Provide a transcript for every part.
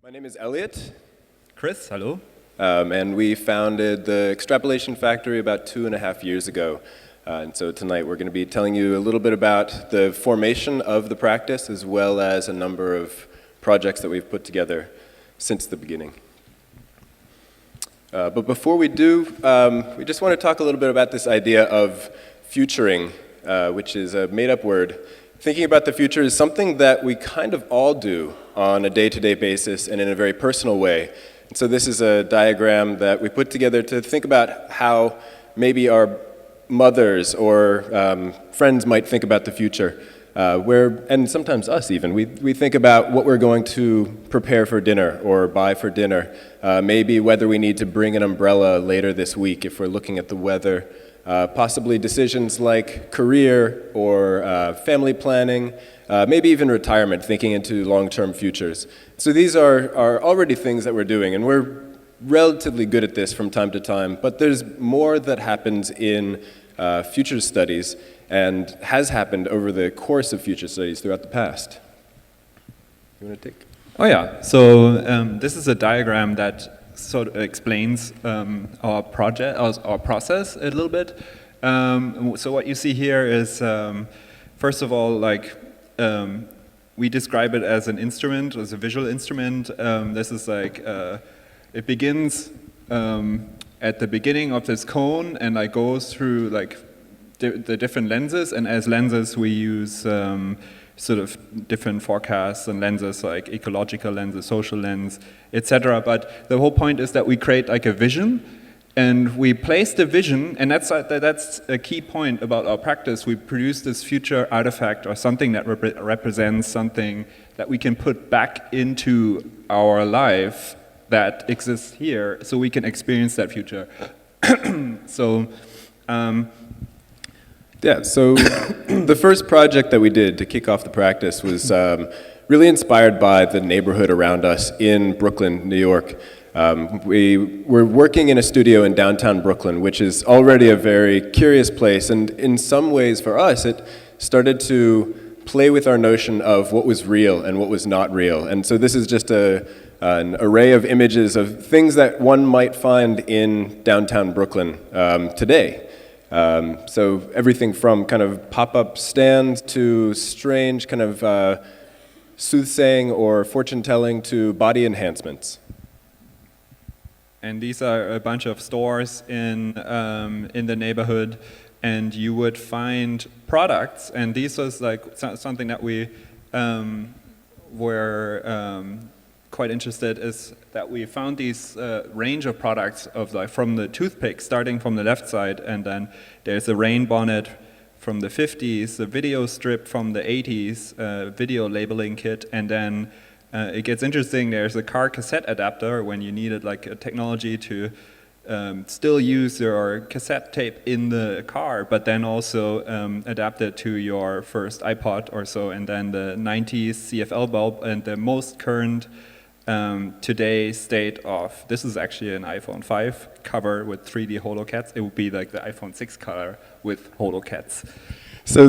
My name is Elliot, Chris, hello. and we founded the Extrapolation Factory about 2.5 years ago. And so tonight we're going to be telling you a little bit about the formation of the practice as well as a number of projects that we've put together since the beginning. But before we do, we just want to talk a little bit about this idea of futuring, which is a made-up word. Thinking about the future is something that we kind of all do on a day-to-day basis and in a very personal way. And so this is a diagram that we put together to think about how maybe our mothers or friends might think about the future. And sometimes us even, we think about what we're going to prepare for dinner or buy for dinner. Maybe whether we need to bring an umbrella later this week if we're looking at the weather. Possibly decisions like career or family planning, maybe even retirement, thinking into long-term futures. So these are already things that we're doing, and we're relatively good at this from time to time, but there's more that happens in future studies and has happened over the course of future studies throughout the past. You want to take? Oh yeah, so this is a diagram that sort of explains our project, our process a little bit. So what you see here is, first of all, we describe it as an instrument, as a visual instrument. This is it begins at the beginning of this cone and goes through the different lenses, and as lenses we use sort of different forecasts and lenses like ecological lenses, social lens, etc. But the whole point is that we create a vision, and we place the vision, and that's a key point about our practice. We produce this future artifact or something that represents something that we can put back into our life that exists here, so we can experience that future. So. Yeah, so the first project that we did to kick off the practice was really inspired by the neighborhood around us in Brooklyn, New York. We were working in a studio in downtown Brooklyn, which is already a very curious place, and in some ways for us it started to play with our notion of what was real and what was not real. And so this is just an array of images of things that one might find in downtown Brooklyn today. So everything from kind of pop-up stands to strange kind of soothsaying or fortune-telling to body enhancements. And these are a bunch of stores in the neighborhood, and you would find products, and this was something that we were quite interested is that we found these range of products of from the toothpick starting from the left side, and then there's a rain bonnet from the 50s, a video strip from the 80s, video labeling kit, and then it gets interesting. There's a car cassette adapter when you needed a technology to still use your cassette tape in the car, but then also adapt it to your first iPod or so, and then the 90s CFL bulb, and the most current today's state of, this is actually an iPhone 5 cover with 3D HoloCats. It would be like the iPhone 6 color with HoloCats. So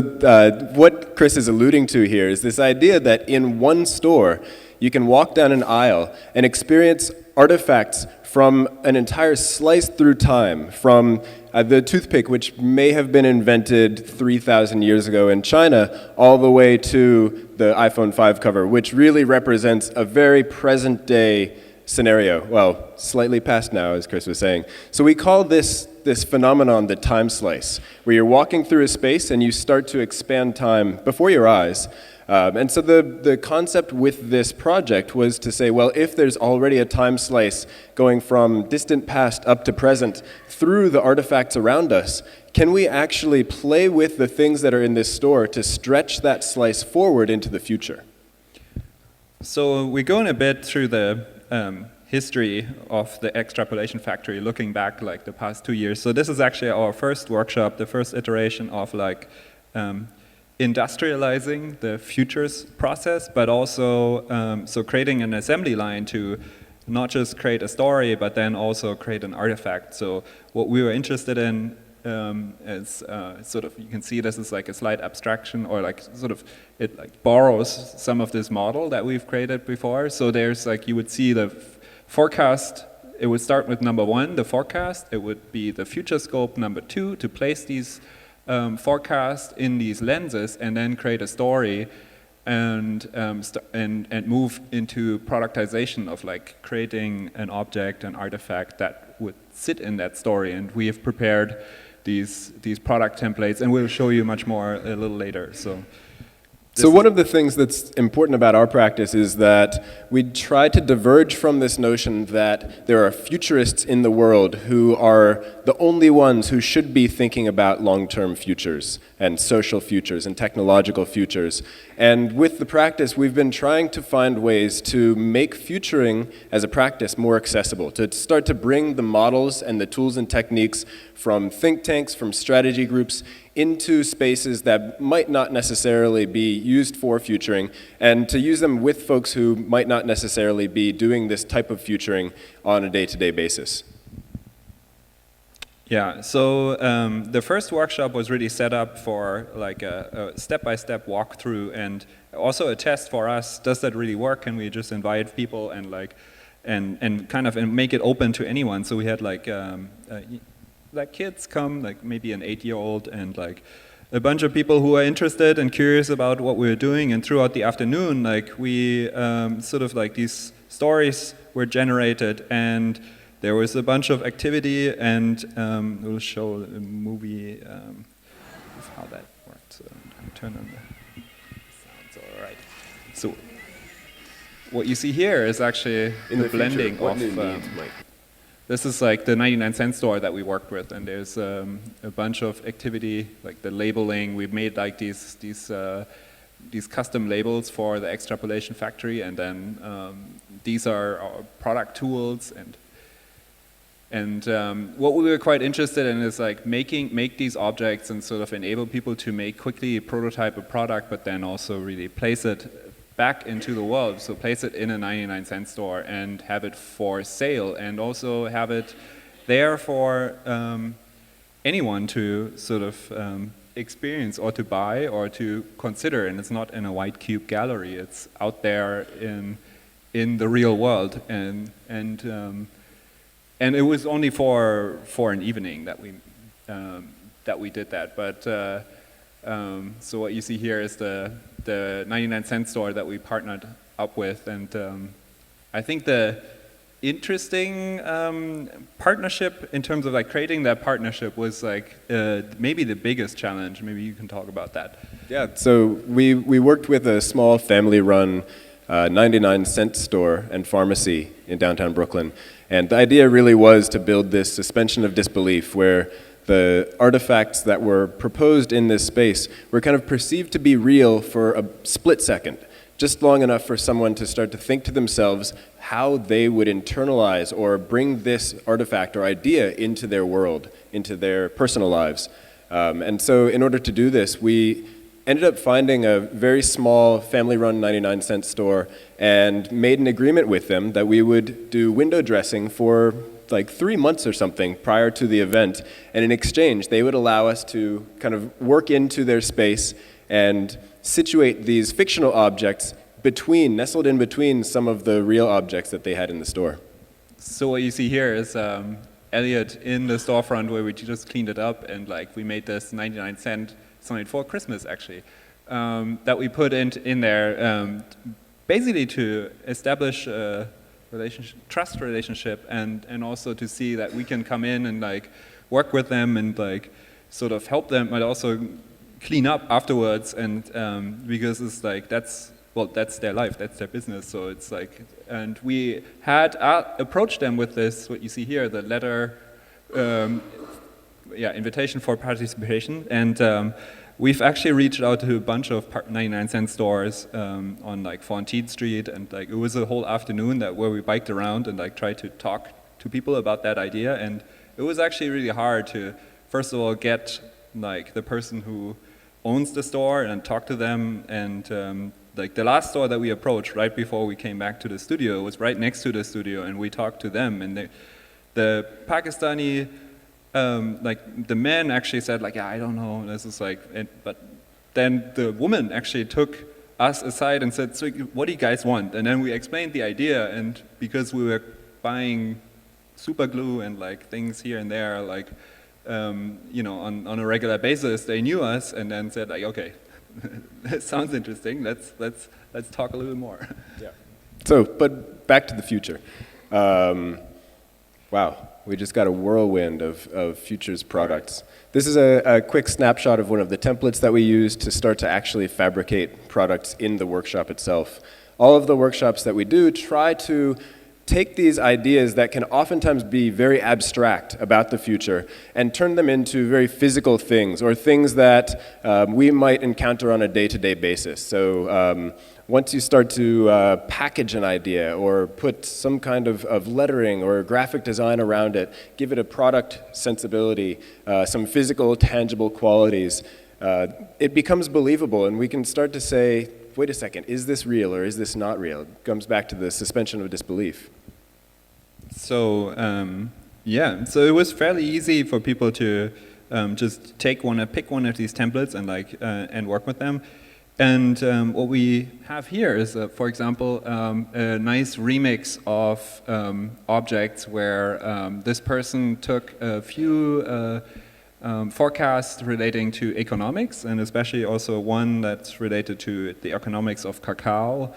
what Chris is alluding to here is this idea that in one store you can walk down an aisle and experience artifacts from an entire slice through time, from the toothpick, which may have been invented 3,000 years ago in China, all the way to the iPhone 5 cover, which really represents a very present-day scenario. Well, slightly past now, as Chris was saying. So we call this phenomenon the time slice, where you're walking through a space and you start to expand time before your eyes. And so the concept with this project was to say, well, if there's already a time slice going from distant past up to present through the artifacts around us, can we actually play with the things that are in this store to stretch that slice forward into the future? So we're going a bit through the history of the Extrapolation Factory, looking back the past 2 years. So this is actually our first workshop, the first iteration of industrializing the futures process, but also so creating an assembly line to not just create a story, but then also create an artifact. So what we were interested in as sort of, you can see this is like a slight abstraction, or like sort of, it like borrows some of this model that we've created before. So there's like, you would see the forecast, it would start with number 1, the forecast. It would be the future scope number 2, to place these forecasts in these lenses and then create a story and move into productization of like creating an object, an artifact that would sit in that story. And we have prepared these product templates, and we'll show you much more a little later. So one of the things that's important about our practice is that we try to diverge from this notion that there are futurists in the world who are the only ones who should be thinking about long-term futures and social futures and technological futures. And with the practice, we've been trying to find ways to make futuring as a practice more accessible, to start to bring the models and the tools and techniques from think tanks, from strategy groups, into spaces that might not necessarily be used for futuring, and to use them with folks who might not necessarily be doing this type of futuring on a day-to-day basis. Yeah, so the first workshop was really set up for like a step-by-step walkthrough, and also a test for us. Does that really work? Can we just invite people and like and kind of make it open to anyone? So we had like kids come, like maybe an 8-year-old, and like a bunch of people who are interested and curious about what we're doing. And throughout the afternoon, like we sort of like these stories were generated, and there was a bunch of activity, and we'll show a movie of how that worked. So turn on the sounds. All right. So what you see here is actually the blending of. This is like the 99-cent store that we worked with, and there's a bunch of activity, like the labeling. We've made like these custom labels for the Extrapolation factory, and then these are our product tools. And what we were quite interested in is like make these objects and sort of enable people to quickly prototype a product, but then also really place it back into the world. So place it in a 99-cent store and have it for sale, and also have it there for anyone to sort of experience or to buy or to consider. And it's not in a white cube gallery. It's out there in the real world. And it was only for an evening that we did that. But so what you see here is the 99-cent store that we partnered up with, and I think the interesting partnership in terms of like creating that partnership was like maybe the biggest challenge. Maybe you can talk about that. Yeah, so we worked with a small family-run 99-cent store and pharmacy in downtown Brooklyn, and the idea really was to build this suspension of disbelief where the artifacts that were proposed in this space were kind of perceived to be real for a split second, just long enough for someone to start to think to themselves how they would internalize or bring this artifact or idea into their world, into their personal lives. And so in order to do this, we ended up finding a very small family-run 99-cent store and made an agreement with them that we would do window dressing for like 3 months or something prior to the event, and in exchange they would allow us to kind of work into their space and situate these fictional objects nestled in between some of the real objects that they had in the store. So what you see here is Elliot in the storefront where we just cleaned it up, and like we made this 99-cent something for Christmas actually that we put in there basically to establish trust relationship, and also to see that we can come in and like work with them and like sort of help them, but also clean up afterwards. And because it's like that's their life, that's their business. So it's like, and we had approached them with this, what you see here, the letter, invitation for participation, and we've actually reached out to a bunch of 99-cent stores on like Fontaine Street, and like it was a whole afternoon where we biked around and like tried to talk to people about that idea. And it was actually really hard to, first of all, get like the person who owns the store and talk to them. And like the last store that we approached right before we came back to the studio was right next to the studio, and we talked to them. And the Pakistani like the men actually said like, yeah, I don't know, this is like, but then the woman actually took us aside and said, so what do you guys want? And then we explained the idea, and because we were buying super glue and like things here and there, like, you know, on a regular basis, they knew us and then said like, okay, that sounds interesting, let's talk a little more. Yeah. So, but back to the future. Wow. We just got a whirlwind of futures products. This is a quick snapshot of one of the templates that we use to start to actually fabricate products in the workshop itself. All of the workshops that we do try to take these ideas that can oftentimes be very abstract about the future and turn them into very physical things, or things that we might encounter on a day-to-day basis. So once you start to package an idea or put some kind of lettering or graphic design around it, give it a product sensibility, some physical, tangible qualities, it becomes believable, and we can start to say, wait a second, is this real or is this not real? It comes back to the suspension of disbelief. So yeah, so it was fairly easy for people to just pick one of these templates and like and work with them. And what we have here is, for example, a nice remix of objects where this person took a few forecasts relating to economics, and especially also one that's related to the economics of cacao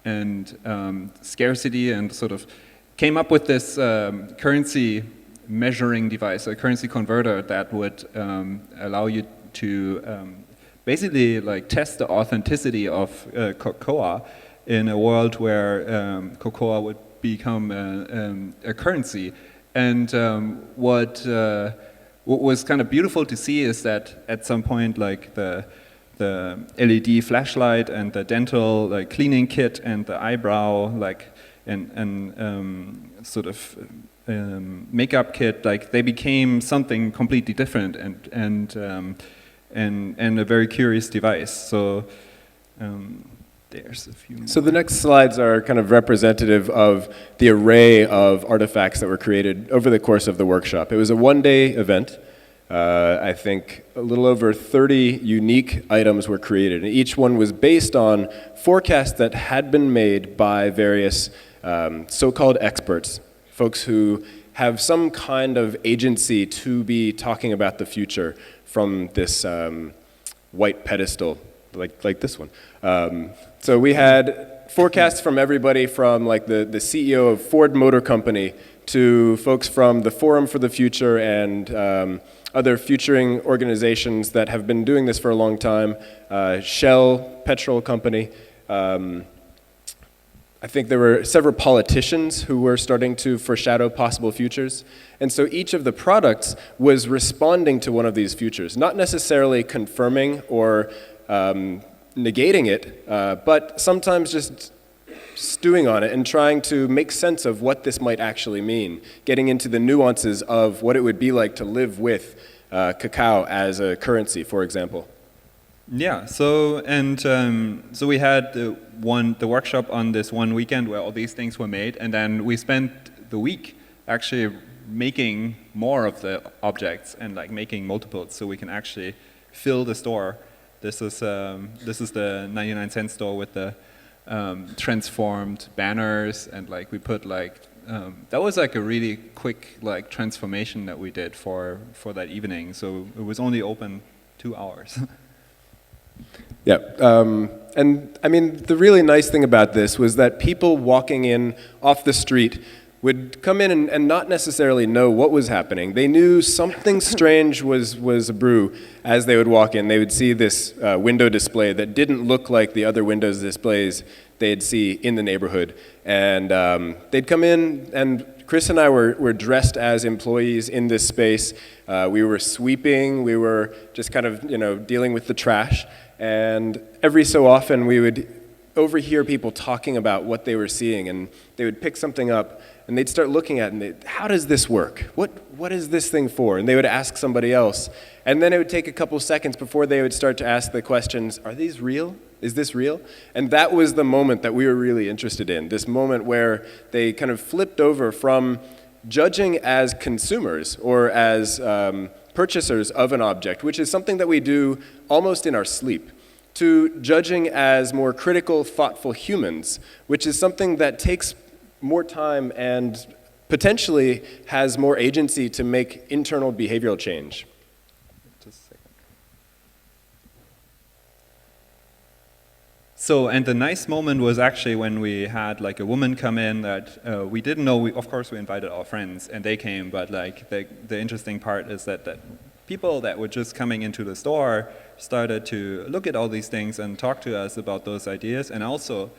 and scarcity, and sort of came up with this currency measuring device, a currency converter that would allow you to basically like test the authenticity of cocoa in a world where cocoa would become a currency. And what was kind of beautiful to see is that at some point, like the LED flashlight and the dental like cleaning kit and the eyebrow like and sort of makeup kit, like they became something completely different and a very curious device. So there's a few more. So the next slides are kind of representative of the array of artifacts that were created over the course of the workshop. It was a one-day event. I think a little over 30 unique items were created, and each one was based on forecasts that had been made by various so-called experts, folks who have some kind of agency to be talking about the future from this white pedestal, like this one. So we had forecasts from everybody from like the CEO of Ford Motor Company to folks from the Forum for the Future and other futuring organizations that have been doing this for a long time, Shell Petrol Company. I think there were several politicians who were starting to foreshadow possible futures. And so each of the products was responding to one of these futures, not necessarily confirming or negating it, but sometimes just stewing on it and trying to make sense of what this might actually mean, getting into the nuances of what it would be like to live with cacao as a currency, for example. Yeah, so so we had the workshop on this one weekend where all these things were made, and then we spent the week actually making more of the objects and like making multiples, so we can actually fill the store. This is the 99-cent store with the transformed banners, and like we put like that was like a really quick like transformation that we did for that evening. So it was only open 2 hours. Yeah, and I mean, the really nice thing about this was that people walking in off the street would come in and not necessarily know what was happening. They knew something strange was a brew as they would walk in. They would see this window display that didn't look like the other windows displays they'd see in the neighborhood. And they'd come in, and Chris and I were dressed as employees in this space. We were sweeping, we were just kind of, dealing with the trash. And every so often we would overhear people talking about what they were seeing, and they would pick something up and they'd start looking at it and how does this work? What is this thing for? And they would ask somebody else. And then it would take a couple seconds before they would start to ask the questions, are these real? Is this real? And that was the moment that we were really interested in, this moment where they kind of flipped over from judging as consumers or as purchasers of an object, which is something that we do almost in our sleep, to judging as more critical, thoughtful humans, which is something that takes more time and potentially has more agency to make internal behavioral change. Just a second. So, and the nice moment was actually when we had like a woman come in that we didn't know. Of course, we invited our friends and they came, but like the interesting part is that people that were just coming into the store started to look at all these things and talk to us about those ideas, and also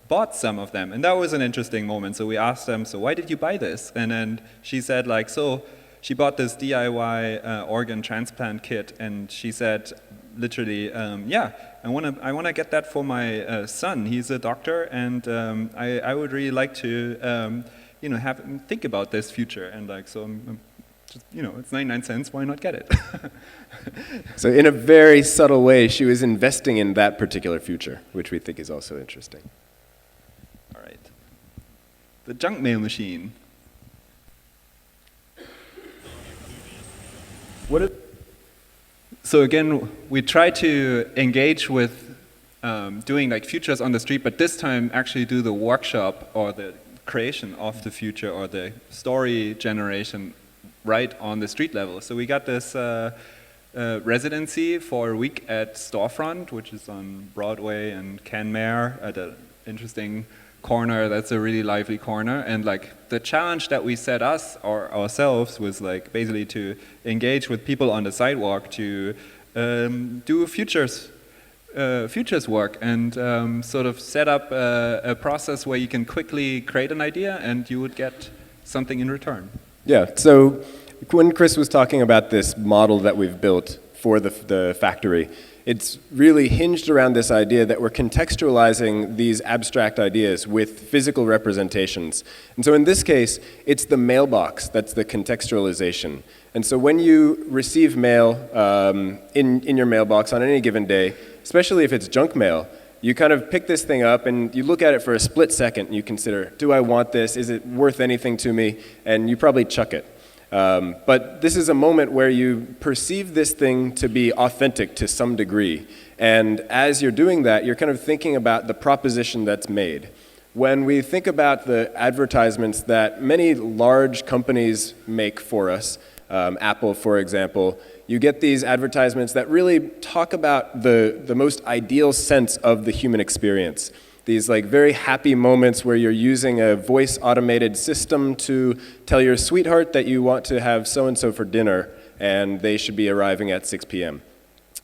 bought some of them. And that was an interesting moment. So we asked them, so why did you buy this? And then she said like, so she bought this DIY organ transplant kit, and she said literally, yeah, I want to get that for my son. He's a doctor, and I would really like to have him think about this future. And like, so I'm just, it's 99 cents, why not get it? So in a very subtle way, she was investing in that particular future, which we think is also interesting. All right. The junk mail machine. So again, we try to engage with doing like futures on the street, but this time actually do the workshop or the creation of the future or the story generation right on the street level. So we got this residency for a week at Storefront, which is on Broadway and Kenmare at an interesting corner. That's a really lively corner. And like the challenge that we set ourselves was like basically to engage with people on the sidewalk to do futures work and sort of set up a process where you can quickly create an idea and you would get something in return. Yeah, so when Chris was talking about this model that we've built for the factory, it's really hinged around this idea that we're contextualizing these abstract ideas with physical representations. And so in this case, it's the mailbox that's the contextualization. And so when you receive mail in your mailbox on any given day, especially if it's junk mail, you kind of pick this thing up and you look at it for a split second and you consider, do I want this? Is it worth anything to me? And you probably chuck it. But this is a moment where you perceive this thing to be authentic to some degree. And as you're doing that, you're kind of thinking about the proposition that's made. When we think about the advertisements that many large companies make for us, Apple, for example, you get these advertisements that really talk about the most ideal sense of the human experience. These like very happy moments where you're using a voice automated system to tell your sweetheart that you want to have so-and-so for dinner and they should be arriving at 6 p.m.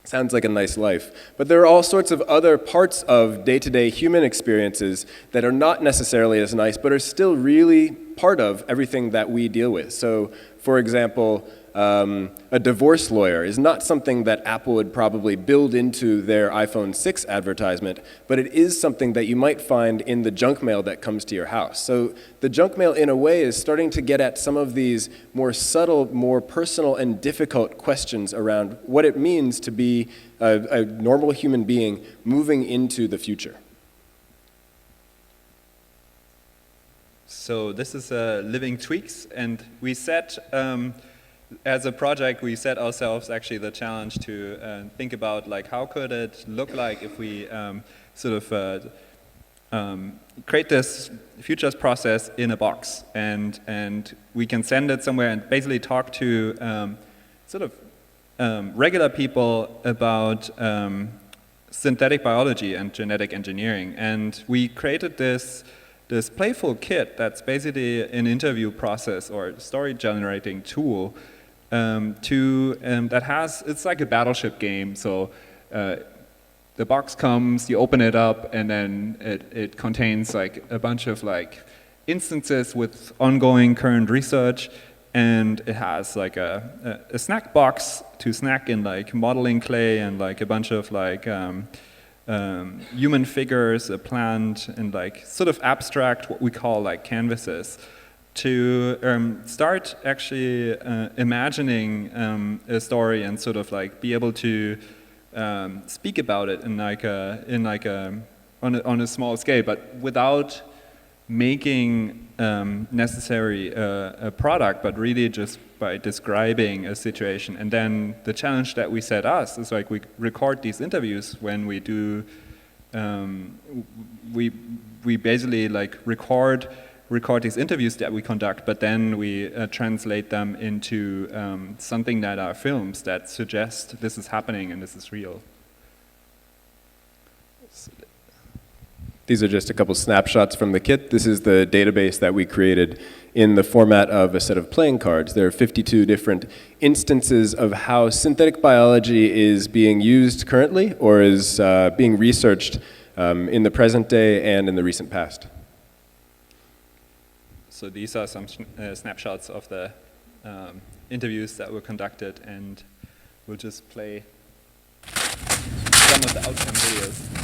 Sounds like a nice life. But there are all sorts of other parts of day-to-day human experiences that are not necessarily as nice, but are still really part of everything that we deal with. So, for example, a divorce lawyer is not something that Apple would probably build into their iPhone 6 advertisement, but it is something that you might find in the junk mail that comes to your house. So the junk mail, in a way, is starting to get at some of these more subtle, more personal and difficult questions around what it means to be a normal human being moving into the future. So this is Living Tweaks, and we set as a project, we set ourselves actually the challenge to think about like how could it look like if we create this futures process in a box, and we can send it somewhere and basically talk to regular people about synthetic biology and genetic engineering. And we created this playful kit that's basically an interview process or story generating tool it's like a battleship game. So the box comes, you open it up, and then it contains like a bunch of like instances with ongoing current research, and it has like a snack box to snack in like modeling clay and like a bunch of like human figures, a plant, and like sort of abstract what we call like canvases to start actually imagining a story and sort of like be able to speak about it in on a small scale, but without making necessary a product, but really just by describing a situation. And then the challenge that we set us is like we record these interviews when we do, we basically like record these interviews that we conduct, but then we translate them into something that are films that suggest this is happening and this is real. These are just a couple snapshots from the kit. This is the database that we created in the format of a set of playing cards. There are 52 different instances of how synthetic biology is being used currently or is being researched in the present day and in the recent past. So these are some snapshots of the interviews that were conducted, and we'll just play some of the outcome videos.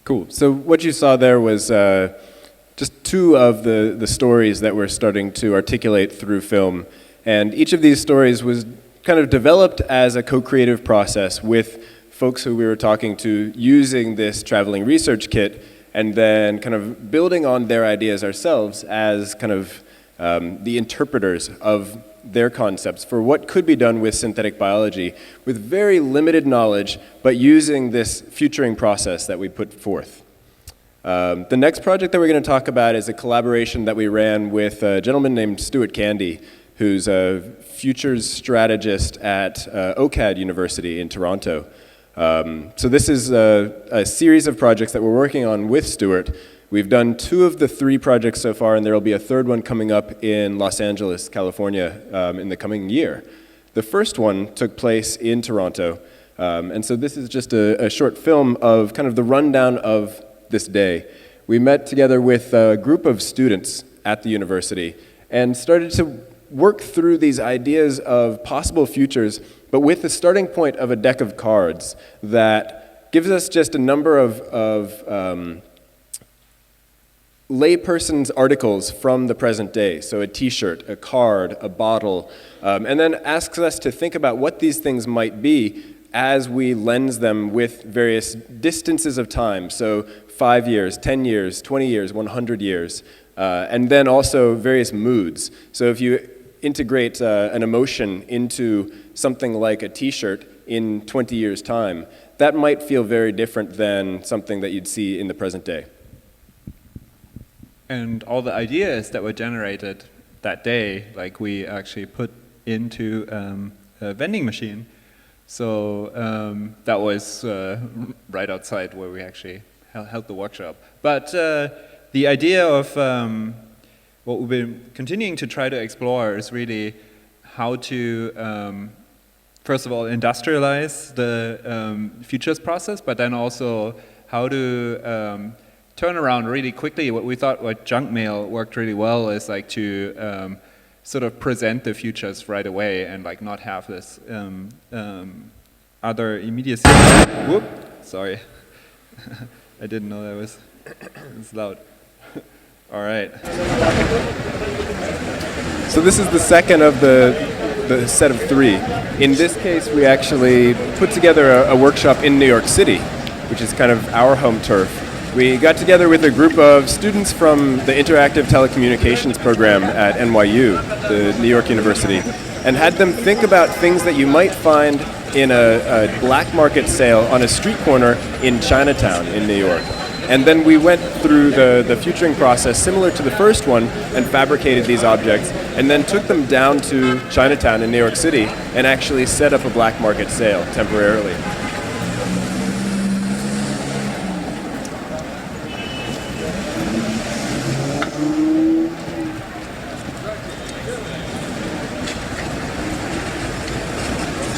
Cool. So what you saw there was just two of the stories that we're starting to articulate through film. And each of these stories was kind of developed as a co-creative process with folks who we were talking to using this traveling research kit and then kind of building on their ideas ourselves as kind of the interpreters of their concepts for what could be done with synthetic biology with very limited knowledge, but using this futuring process that we put forth. The next project that we're going to talk about is a collaboration that we ran with a gentleman named Stuart Candy, who's a futures strategist at OCAD University in Toronto. So this is a series of projects that we're working on with Stuart. We've done 2 of the 3 projects so far, and there will be a 3rd one coming up in Los Angeles, California, in the coming year. The first one took place in Toronto, and so this is just a short film of kind of the rundown of this day. We met together with a group of students at the university and started to work through these ideas of possible futures, but with the starting point of a deck of cards that gives us just a number of layperson's articles from the present day. So a t-shirt, a card, a bottle, and then asks us to think about what these things might be as we lens them with various distances of time. So 5 years, 10 years, 20 years, 100 years, and then also various moods. So if you integrate an emotion into something like a t-shirt in 20 years' time, that might feel very different than something that you'd see in the present day. And all the ideas that were generated that day, like we actually put into a vending machine. So that was right outside where we actually held the workshop. But the idea of what we've been continuing to try to explore is really how to, first of all, industrialize the futures process, but then also how to turn around really quickly. What we thought what junk mail worked really well is like to sort of present the futures right away and like not have this other immediacy. Whoop, sorry. I didn't know that was loud. All right. So this is the second of the set of 3. In this case, we actually put together a workshop in New York City, which is kind of our home turf. We got together with a group of students from the Interactive Telecommunications program at NYU, the New York University, and had them think about things that you might find in a black market sale on a street corner in Chinatown in New York. And then we went through the futuring process similar to the first one and fabricated these objects and then took them down to Chinatown in New York City and actually set up a black market sale temporarily.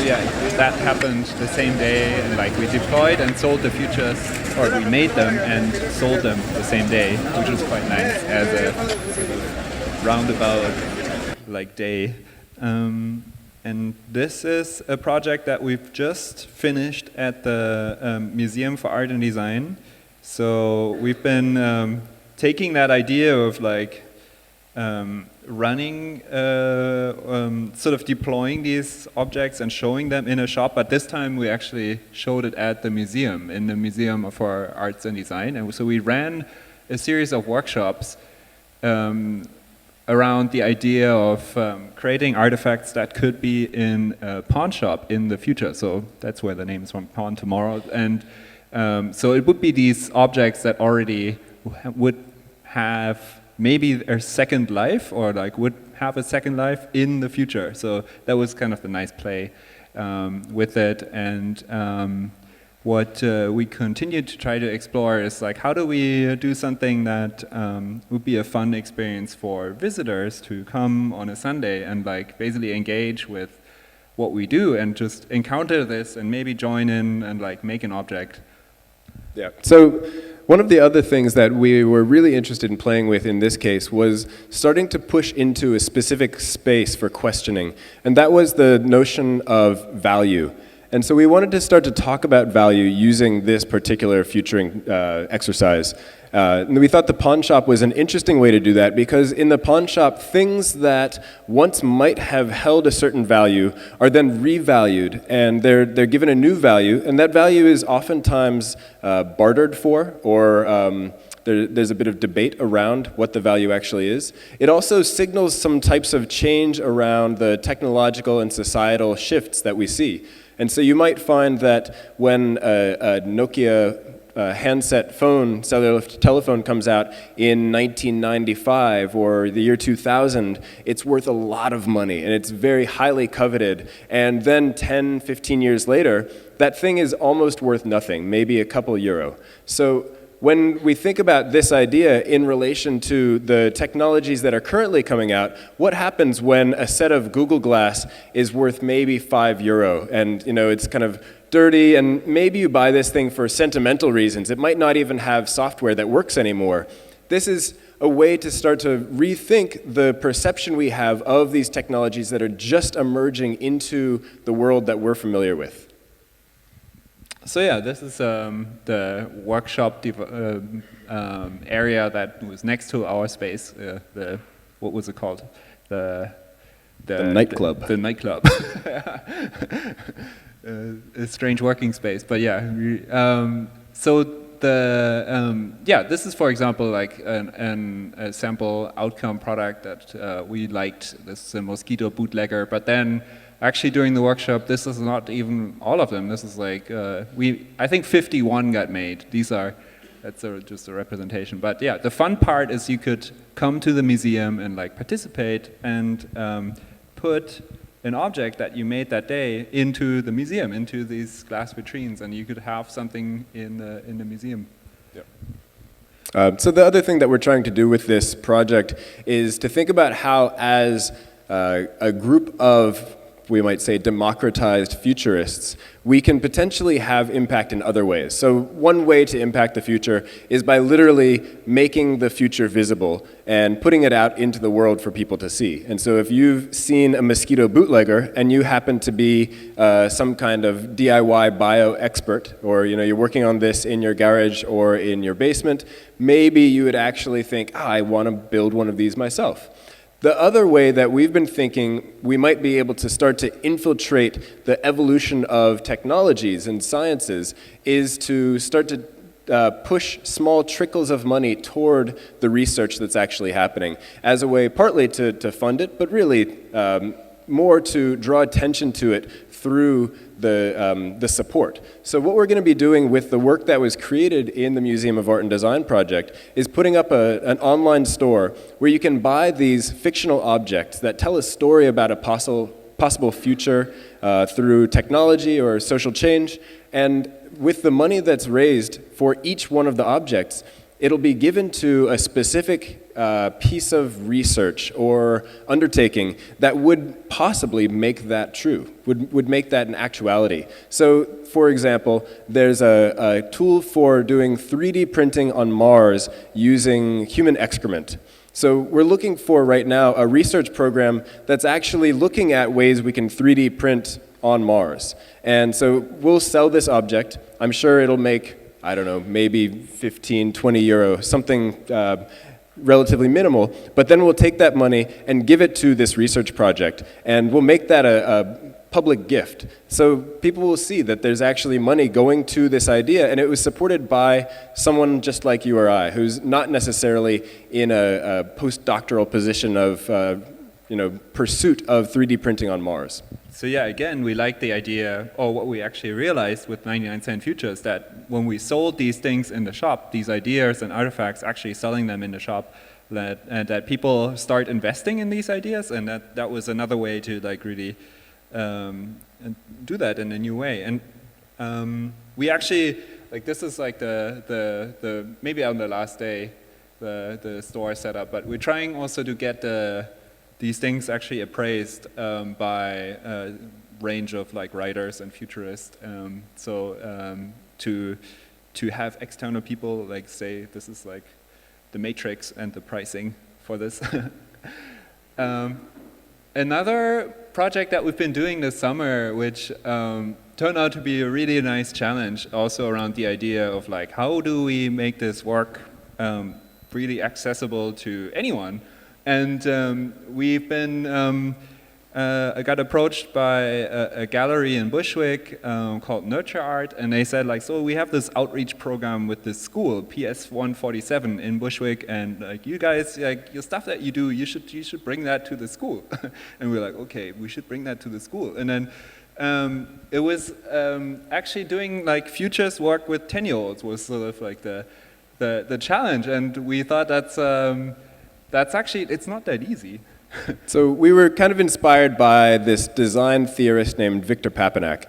Yeah, that happened the same day, and like we deployed and sold the futures, or we made them and sold them the same day, which was quite nice as a sort of roundabout like day. And this is a project that we've just finished at the Museum for Art and Design. So we've been taking that idea of like running, sort of deploying these objects and showing them in a shop, but this time we actually showed it at the museum, in the Museum for Arts and Design. And so we ran a series of workshops around the idea of creating artifacts that could be in a pawn shop in the future. So that's where the name is from, Pawn Tomorrow. And so it would be these objects that already would have maybe a second life, or like would have a second life in the future. So that was kind of the nice play with it. And what we continue to try to explore is like, how do we do something that would be a fun experience for visitors to come on a Sunday and like basically engage with what we do and just encounter this and maybe join in and like make an object. Yeah. So one of the other things that we were really interested in playing with in this case was starting to push into a specific space for questioning, and that was the notion of value. And so we wanted to start to talk about value using this particular futuring exercise. And we thought the pawn shop was an interesting way to do that because in the pawn shop, things that once might have held a certain value are then revalued, and they're given a new value, and that value is oftentimes bartered for, or there's a bit of debate around what the value actually is. It also signals some types of change around the technological and societal shifts that we see. And so you might find that when a Nokia handset phone, cellular telephone comes out in 1995 or the year 2000, it's worth a lot of money and it's very highly coveted. And then 10, 15 years later, that thing is almost worth nothing, maybe a couple euro. So when we think about this idea in relation to the technologies that are currently coming out, what happens when a set of Google Glass is worth maybe €5 and it's kind of dirty, and maybe you buy this thing for sentimental reasons. It might not even have software that works anymore. This is a way to start to rethink the perception we have of these technologies that are just emerging into the world that we're familiar with. So yeah, this is the workshop area that was next to our space. What was it called? The nightclub. The nightclub. A strange working space, but yeah. So this is, for example, like a sample outcome product that we liked. This is a Mosquito bootlegger, but then actually during the workshop, this is not even all of them. This is like I think 51 got made. That's just a representation. But yeah, the fun part is you could come to the museum and like participate and put an object that you made that day into the museum, into these glass vitrines, and you could have something in the museum. Yeah. So the other thing that we're trying to do with this project is to think about how, as a group of, we might say, democratized futurists, we can potentially have impact in other ways. So one way to impact the future is by literally making the future visible and putting it out into the world for people to see. And so if you've seen a Mosquito bootlegger and you happen to be some kind of DIY bio expert, or you're working on this in your garage or in your basement, maybe you would actually think, I want to build one of these myself. The other way that we've been thinking we might be able to start to infiltrate the evolution of technologies and sciences is to start to push small trickles of money toward the research that's actually happening as a way partly to fund it, but really more to draw attention to it through the support. So what we're going to be doing with the work that was created in the Museum of Art and Design project is putting up an online store where you can buy these fictional objects that tell a story about a possible future through technology or social change. And with the money that's raised for each one of the objects, it'll be given to a specific piece of research or undertaking that would possibly make that true, would make that an actuality. So, for example, there's a tool for doing 3D printing on Mars using human excrement. So we're looking for right now a research program that's actually looking at ways we can 3D print on Mars. And so we'll sell this object. I'm sure it'll make, I don't know, maybe 15, 20 euro, something relatively minimal, but then we'll take that money and give it to this research project, and we'll make that a public gift. So people will see that there's actually money going to this idea, and it was supported by someone just like you or I, who's not necessarily in a postdoctoral position of pursuit of 3D printing on Mars. So yeah, again, we like the idea, or what we actually realized with 99 Cent Futures, that when we sold these things in the shop, these ideas and artifacts, actually selling them in the shop, that people start investing in these ideas, and that was another way to like really do that in a new way. And we actually, like, this is like the maybe on the last day, the store set up, but we're trying also to get these things actually appraised by a range of like writers and futurists. To have external people like say this is like the matrix and the pricing for this. Another project that we've been doing this summer, which turned out to be a really nice challenge, also around the idea of like how do we make this work really accessible to anyone. And we've been, I got approached by a gallery in Bushwick called Nurture Art, and they said like, so we have this outreach program with this school, PS 147 in Bushwick, and like you guys, like your stuff that you do, you should bring that to the school. And we're like, okay, we should bring that to the school. And then it was actually doing like futures work with 10-year-olds was sort of like the challenge, and we thought that's actually, it's not that easy. So we were kind of inspired by this design theorist named Victor Papanak.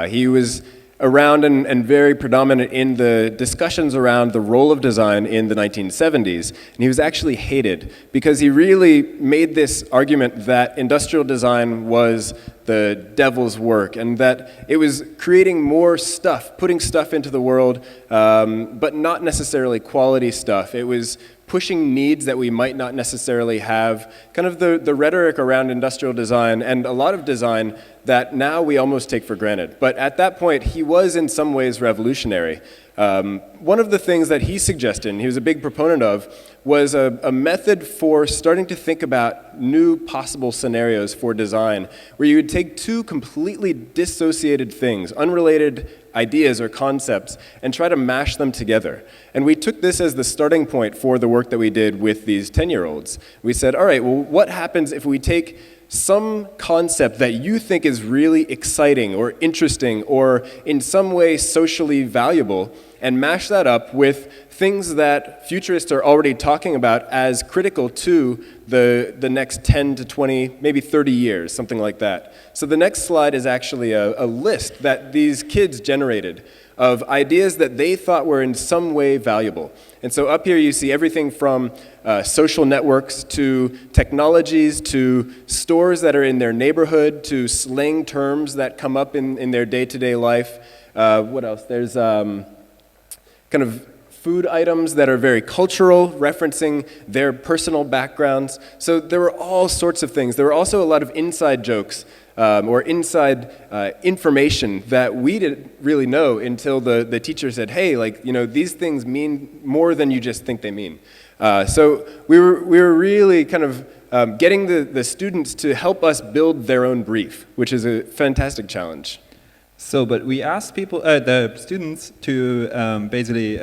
He was around and very predominant in the discussions around the role of design in the 1970s. And he was actually hated because he really made this argument that industrial design was the devil's work and that it was creating more stuff, putting stuff into the world, but not necessarily quality stuff. It was pushing needs that we might not necessarily have, kind of the rhetoric around industrial design and a lot of design that now we almost take for granted. But at that point, he was in some ways revolutionary. One of the things that he suggested, and he was a big proponent of, was a method for starting to think about new possible scenarios for design, where you would take two completely dissociated things, unrelated ideas or concepts, and try to mash them together. And we took this as the starting point for the work that we did with these 10-year-olds. We said, all right, well, what happens if we take some concept that you think is really exciting or interesting or in some way socially valuable and mash that up with things that futurists are already talking about as critical to the next 10 to 20, maybe 30 years, something like that. So the next slide is actually a list that these kids generated of ideas that they thought were in some way valuable. And so up here you see everything from social networks to technologies to stores that are in their neighborhood to slang terms that come up in their day-to-day life. What else? There's kind of food items that are very cultural, referencing their personal backgrounds. So there were all sorts of things. There were also a lot of inside jokes or inside information that we didn't really know until the teacher said, hey, like, you know, these things mean more than you just think they mean. So we were really kind of getting the students to help us build their own brief, which is a fantastic challenge. So, but we asked people, the students, to basically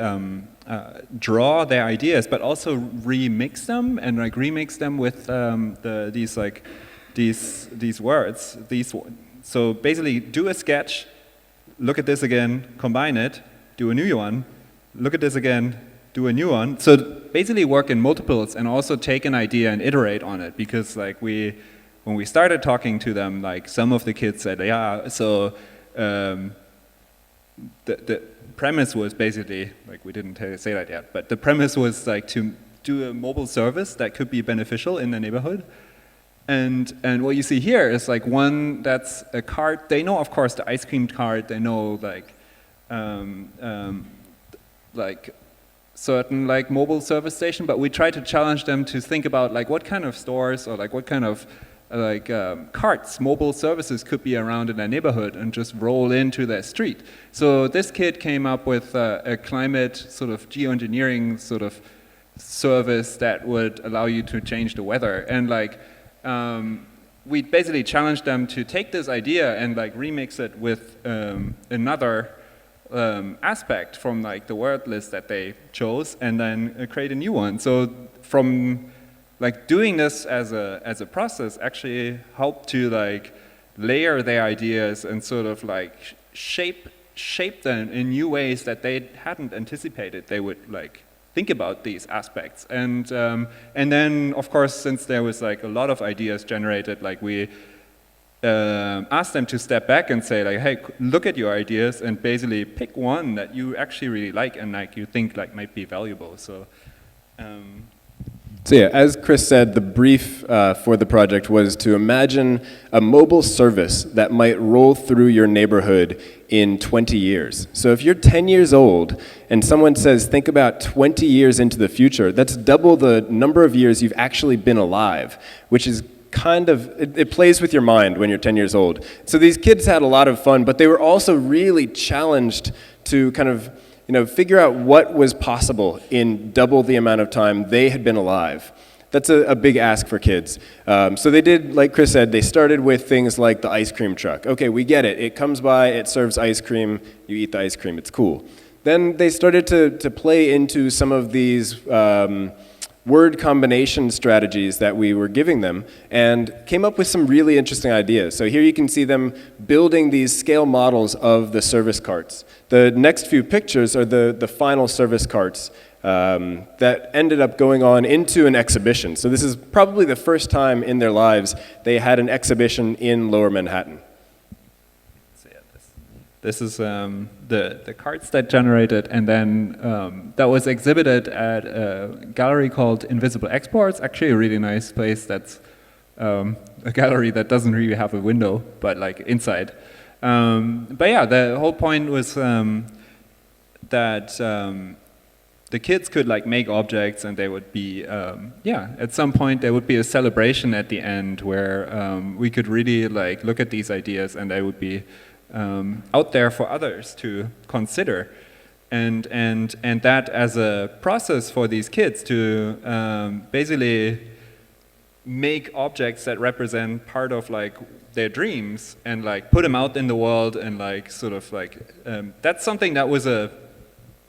draw their ideas, but also remix them and like remix them with these words. So basically, do a sketch, look at this again, combine it, do a new one, look at this again, do a new one. So basically, work in multiples and also take an idea and iterate on it, because like when we started talking to them, like some of the kids said, yeah, so. The premise was basically, like we didn't say that yet, but the premise was like to do a mobile service that could be beneficial in the neighborhood. And what you see here is like one that's a cart. They know, of course, the ice cream cart. They know like certain like mobile service station, but we try to challenge them to think about like what kind of stores or like what kind of carts, mobile services could be around in their neighborhood and just roll into their street. So this kid came up with a climate sort of geoengineering sort of service that would allow you to change the weather. And like we basically challenged them to take this idea and like remix it with another aspect from like the word list that they chose, and then create a new one. So from like doing this as a process actually helped to like layer their ideas and sort of like shape them in new ways that they hadn't anticipated they would like think about these aspects. And then of course, since there was like a lot of ideas generated, like we asked them to step back and say like, hey, look at your ideas and basically pick one that you actually really like and like you think like might be valuable. So. So yeah, as Chris said, the brief for the project was to imagine a mobile service that might roll through your neighborhood in 20 years. So if you're 10 years old and someone says, think about 20 years into the future, that's double the number of years you've actually been alive, which is kind of, it plays with your mind when you're 10 years old. So these kids had a lot of fun, but they were also really challenged to kind of figure out what was possible in double the amount of time they had been alive. That's a big ask for kids. So they did, like Chris said, they started with things like the ice cream truck. Okay, we get it. It comes by, it serves ice cream, you eat the ice cream, it's cool. Then they started to play into some of these word combination strategies that we were giving them and came up with some really interesting ideas. So here you can see them building these scale models of the service carts. The next few pictures are the final service carts that ended up going on into an exhibition. So this is probably the first time in their lives they had an exhibition in Lower Manhattan. So yeah, this is the carts that generated, and then that was exhibited at a gallery called Invisible Exports. Actually, a really nice place. That's a gallery that doesn't really have a window, but like inside. But yeah, the whole point was that the kids could like make objects, and they would be, at some point there would be a celebration at the end where we could really like look at these ideas, and they would be out there for others to consider, and that as a process for these kids to basically make objects that represent part of like their dreams and like put them out in the world, and like sort of like that's something that was a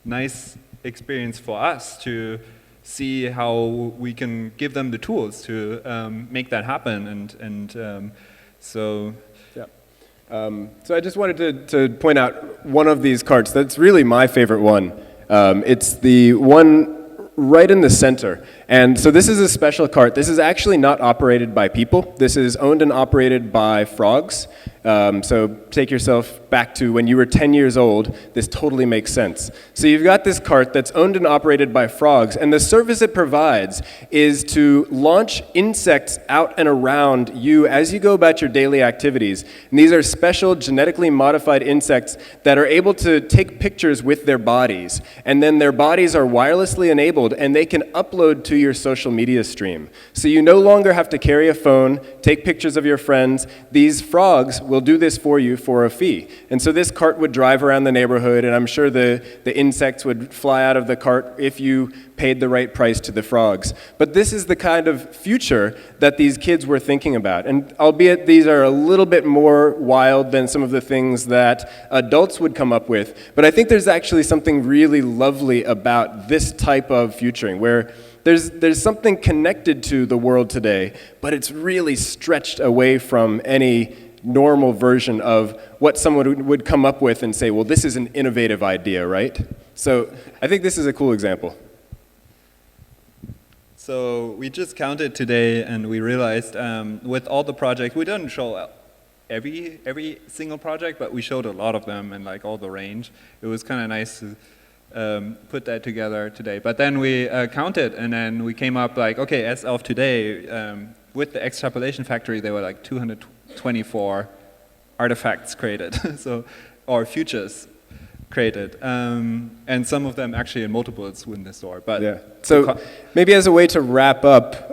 nice experience for us to see how we can give them the tools to make that happen, and so. So I just wanted to point out one of these carts that's really my favorite one. It's the one right in the center. And so this is a special cart. This is actually not operated by people. This is owned and operated by frogs. So take yourself back to when you were 10 years old. This totally makes sense. So you've got this cart that's owned and operated by frogs, and the service it provides is to launch insects out and around you as you go about your daily activities. And these are special genetically modified insects that are able to take pictures with their bodies, and then their bodies are wirelessly enabled, and they can upload to your social media stream. So you no longer have to carry a phone, take pictures of your friends. These frogs will do this for you for a fee. And so this cart would drive around the neighborhood, and I'm sure the insects would fly out of the cart if you paid the right price to the frogs. But this is the kind of future that these kids were thinking about. And albeit these are a little bit more wild than some of the things that adults would come up with, but I think there's actually something really lovely about this type of futuring, where there's something connected to the world today, but it's really stretched away from any normal version of what someone would come up with and say, well, this is an innovative idea, right? So I think this is a cool example. So we just counted today, and we realized with all the projects, we didn't show every single project, but we showed a lot of them and like all the range. It was kind of nice to put that together today. But then we counted, and then we came up like, okay, as of today, with the Extrapolation factory, there were like 224 artifacts created, so, or futures created, and some of them actually in multiples within the store. But yeah. So maybe as a way to wrap up,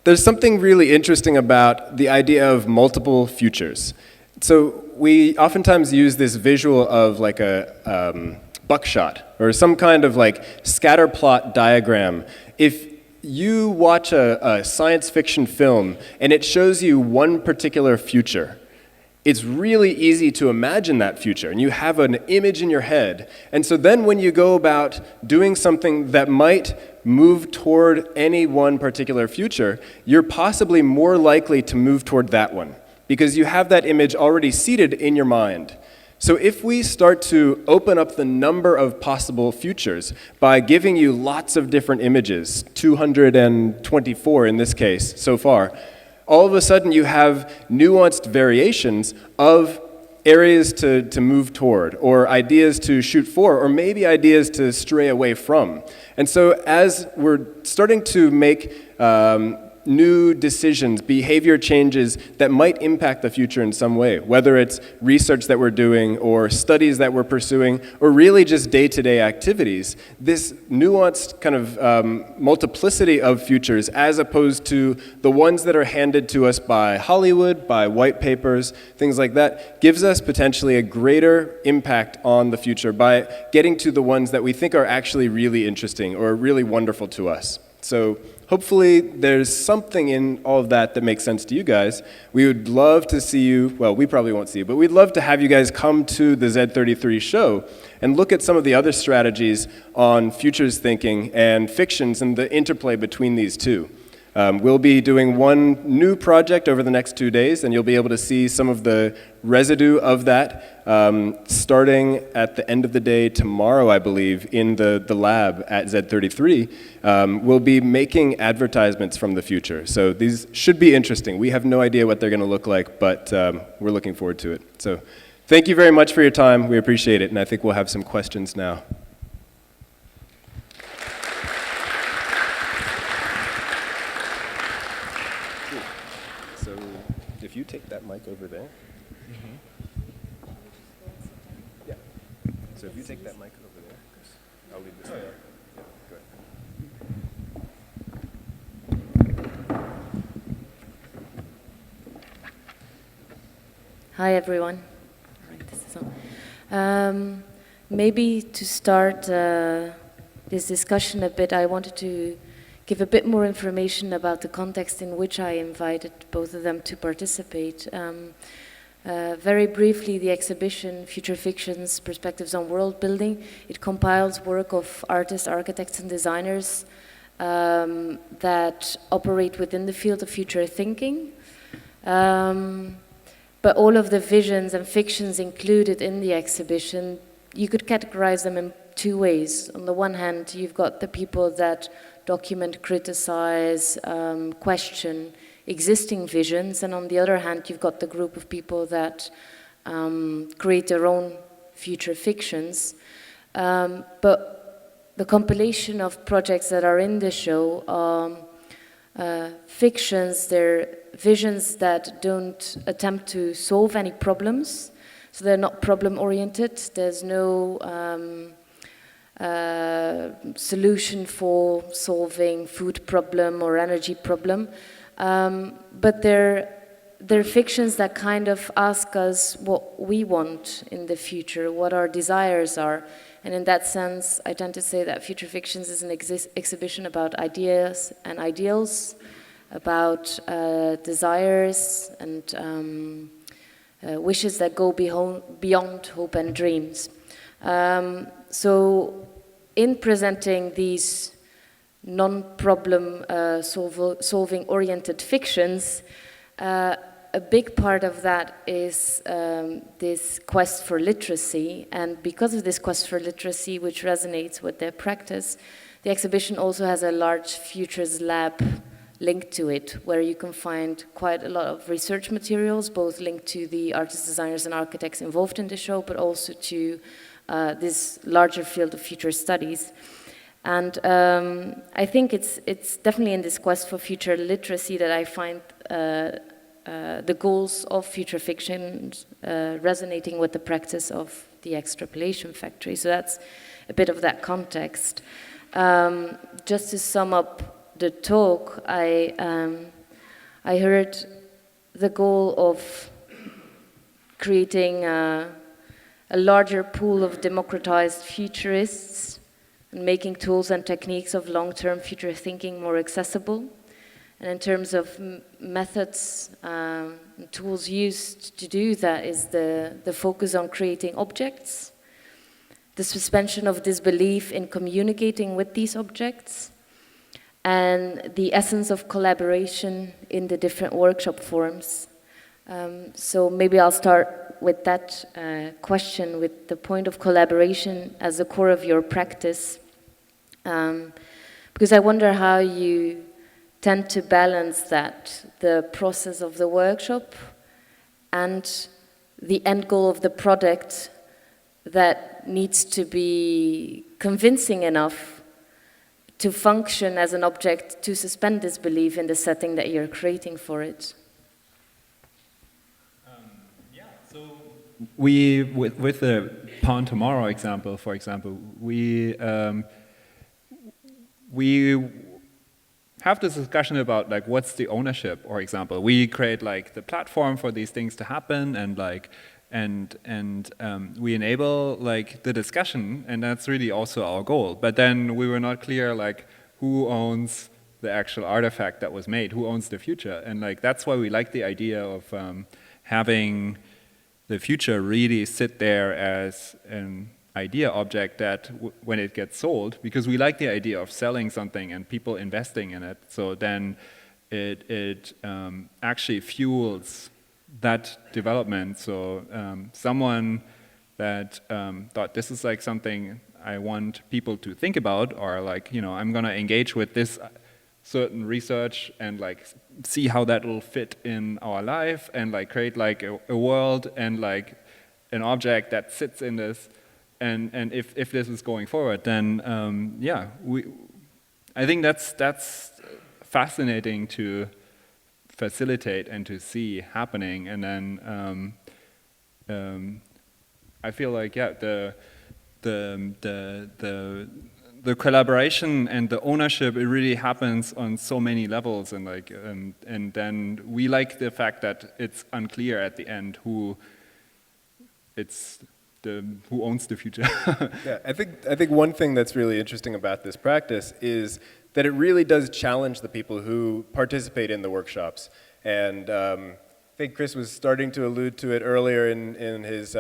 there's something really interesting about the idea of multiple futures. So we oftentimes use this visual of like a buckshot or some kind of like scatter plot diagram. If you watch a science fiction film and it shows you one particular future, it's really easy to imagine that future, and you have an image in your head. And so then when you go about doing something that might move toward any one particular future, you're possibly more likely to move toward that one, because you have that image already seated in your mind. So if we start to open up the number of possible futures by giving you lots of different images, 224 in this case so far, all of a sudden you have nuanced variations of areas to move toward, or ideas to shoot for, or maybe ideas to stray away from. And so as we're starting to make new decisions, behavior changes that might impact the future in some way, whether it's research that we're doing or studies that we're pursuing, or really just day-to-day activities. This nuanced kind of multiplicity of futures, as opposed to the ones that are handed to us by Hollywood, by white papers, things like that, gives us potentially a greater impact on the future by getting to the ones that we think are actually really interesting or really wonderful to us. So hopefully there's something in all of that that makes sense to you guys. We would love to see you, well, we probably won't see you, but we'd love to have you guys come to the Z33 show and look at some of the other strategies on futures thinking and fictions and the interplay between these two. We'll be doing one new project over the next 2 days, and you'll be able to see some of the residue of that starting at the end of the day tomorrow, I believe, in the lab at Z33. We'll be making advertisements from the future. So these should be interesting. We have no idea what they're going to look like, but we're looking forward to it. So thank you very much for your time. We appreciate it, and I think we'll have some questions now. So if you take that mic over there. Yeah. So if you take that mic over there, I'll leave this there. Yeah, go ahead. Hi everyone. All right, this is on. Maybe to start this discussion a bit, I wanted to give a bit more information about the context in which I invited both of them to participate. Very briefly, the exhibition, Future Fictions, Perspectives on World Building, it compiles work of artists, architects, and designers that operate within the field of future thinking. But all of the visions and fictions included in the exhibition, you could categorize them in two ways. On the one hand, you've got the people that document, criticize, question existing visions, and on the other hand, you've got the group of people that create their own future fictions. But the compilation of projects that are in the show are fictions, they're visions that don't attempt to solve any problems, so they're not problem-oriented. There's no solution for solving food problem or energy problem, but they're fictions that kind of ask us what we want in the future, what our desires are. And in that sense, I tend to say that Future Fictions is an exhibition about ideas and ideals, about desires and wishes that go beyond hope and dreams. So in presenting these non-problem solving oriented fictions, a big part of that is this quest for literacy, and because of this quest for literacy, which resonates with their practice, the exhibition also has a large futures lab linked to it, where you can find quite a lot of research materials, both linked to the artists, designers, and architects involved in the show, but also to this larger field of future studies. And I think it's definitely in this quest for future literacy that I find the goals of future fiction resonating with the practice of the Extrapolation Factory. So that's a bit of that context. Just to sum up the talk, I heard the goal of creating a larger pool of democratized futurists and making tools and techniques of long-term future thinking more accessible. And in terms of methods, tools used to do that is the focus on creating objects, the suspension of disbelief in communicating with these objects, and the essence of collaboration in the different workshop forms. So maybe I'll start with that question, with the point of collaboration as the core of your practice, because I wonder how you tend to balance that, the process of the workshop and the end goal of the product that needs to be convincing enough to function as an object to suspend disbelief in the setting that you're creating for it. We, with the Pawn Tomorrow example, for example, we have this discussion about like what's the ownership, for example. We create like the platform for these things to happen, and like we enable like the discussion, and that's really also our goal. But then we were not clear like who owns the actual artifact that was made, who owns the future, and like that's why we like the idea of having the future really sit there as an idea object that when it gets sold, because we like the idea of selling something and people investing in it, so then it actually fuels that development. So someone that thought this is like something I want people to think about, or like, you know, I'm gonna engage with this certain research and like see how that will fit in our life, and like create like a world and like an object that sits in this. And if this is going forward, then yeah, I think that's fascinating to facilitate and to see happening. And then I feel like, yeah, the collaboration and the ownership, it really happens on so many levels, and like and then we like the fact that it's unclear at the end who owns the future. Yeah, I think one thing that's really interesting about this practice is that it really does challenge the people who participate in the workshops. And I think Chris was starting to allude to it earlier in his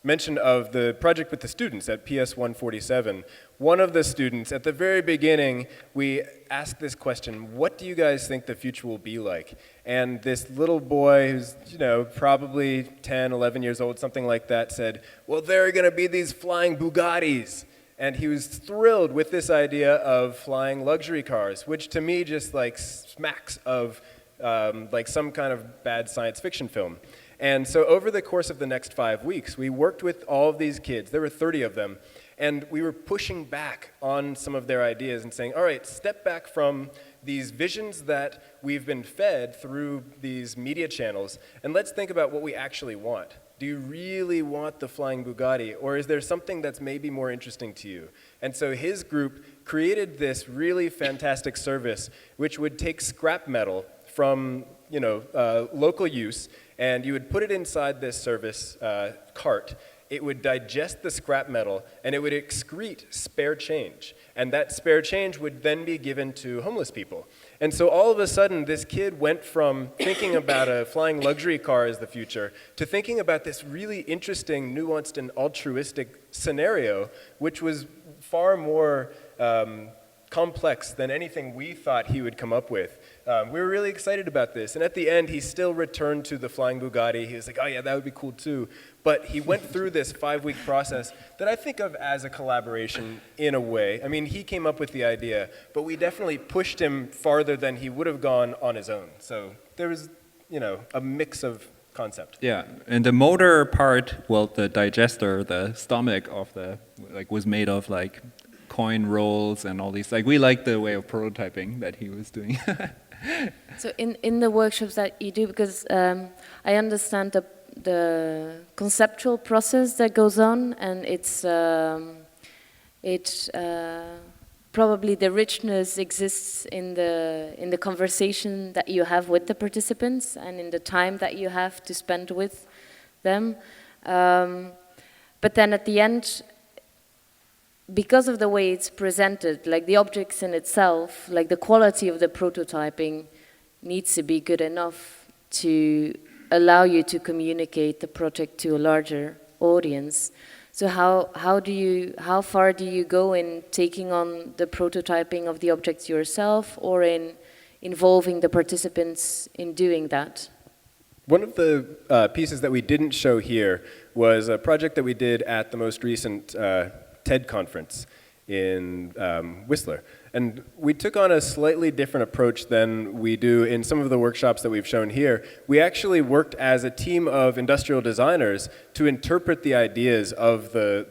mention of the project with the students at PS 147. One of the students, at the very beginning, we asked this question: what do you guys think the future will be like? And this little boy who's, you know, probably 10, 11 years old, something like that, said, well, there are gonna be these flying Bugattis. And he was thrilled with this idea of flying luxury cars, which to me just like smacks of like some kind of bad science fiction film. And so over the course of the next 5 weeks, we worked with all of these kids. There were 30 of them. And we were pushing back on some of their ideas and saying, all right, step back from these visions that we've been fed through these media channels, and let's think about what we actually want. Do you really want the flying Bugatti, or is there something that's maybe more interesting to you? And so his group created this really fantastic service which would take scrap metal from, you know, local use, and you would put it inside this service cart. It would digest the scrap metal, and it would excrete spare change. And that spare change would then be given to homeless people. And so all of a sudden, this kid went from thinking about a flying luxury car as the future to thinking about this really interesting, nuanced, and altruistic scenario, which was far more complex than anything we thought he would come up with. We were really excited about this, and at the end, he still returned to the flying Bugatti. He was like, oh yeah, that would be cool too. But he went through this 5-week process that I think of as a collaboration in a way. I mean, he came up with the idea, but we definitely pushed him farther than he would have gone on his own. So there was, you know, a mix of concept. Yeah, and the motor part, well, the digester, the stomach of the, like, was made of like coin rolls and all these. Like, we like the way of prototyping that he was doing. So in the workshops that you do, because I understand the conceptual process that goes on, and it's probably the richness exists in the conversation that you have with the participants and in the time that you have to spend with them. But then at the end, because of the way it's presented, like the objects in itself, like the quality of the prototyping needs to be good enough to allow you to communicate the project to a larger audience. So how far do you go in taking on the prototyping of the objects yourself, or in involving the participants in doing that? One of the pieces that we didn't show here was a project that we did at the most recent TED conference in Whistler. And we took on a slightly different approach than we do in some of the workshops that we've shown here. We actually worked as a team of industrial designers to interpret the ideas of the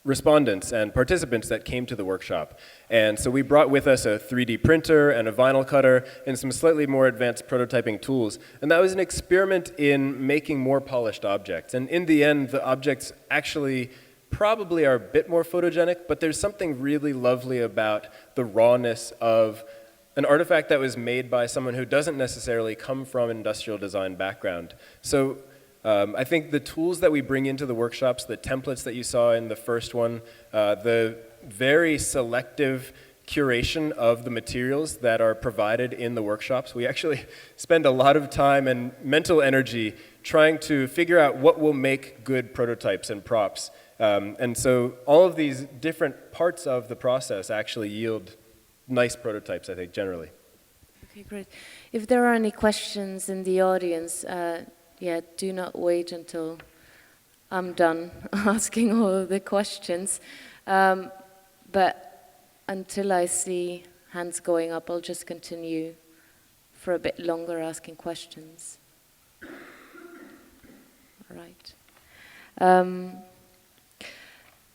respondents and participants that came to the workshop. And so we brought with us a 3D printer and a vinyl cutter and some slightly more advanced prototyping tools. And that was an experiment in making more polished objects. And in the end, the objects actually probably are a bit more photogenic, but there's something really lovely about the rawness of an artifact that was made by someone who doesn't necessarily come from an industrial design background. So I think the tools that we bring into the workshops, the templates that you saw in the first one, the very selective curation of the materials that are provided in the workshops. We actually spend a lot of time and mental energy trying to figure out what will make good prototypes and props. And so all of these different parts of the process actually yield nice prototypes, I think, generally. Okay, great. If there are any questions in the audience, yeah, do not wait until I'm done asking all of the questions. But until I see hands going up, I'll just continue for a bit longer asking questions. All right.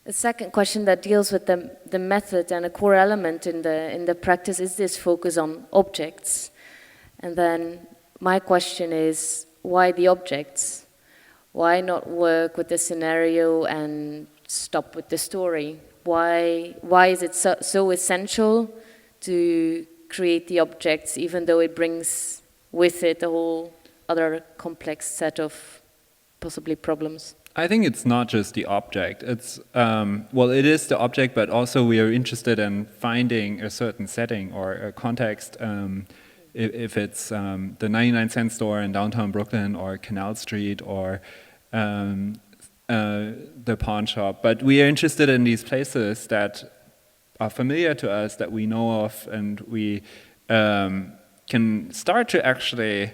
A second question that deals with the method and a core element in the practice is this focus on objects. And then my question is, why the objects? Why not work with the scenario and stop with the story? Why is it so essential to create the objects, even though it brings with it a whole other complex set of possibly problems? I think it's not just the object. It's well, it is the object, but also we are interested in finding a certain setting or a context. If it's the 99-cent store in downtown Brooklyn, or Canal Street, or the pawn shop, but we are interested in these places that are familiar to us, that we know of, and we can start to actually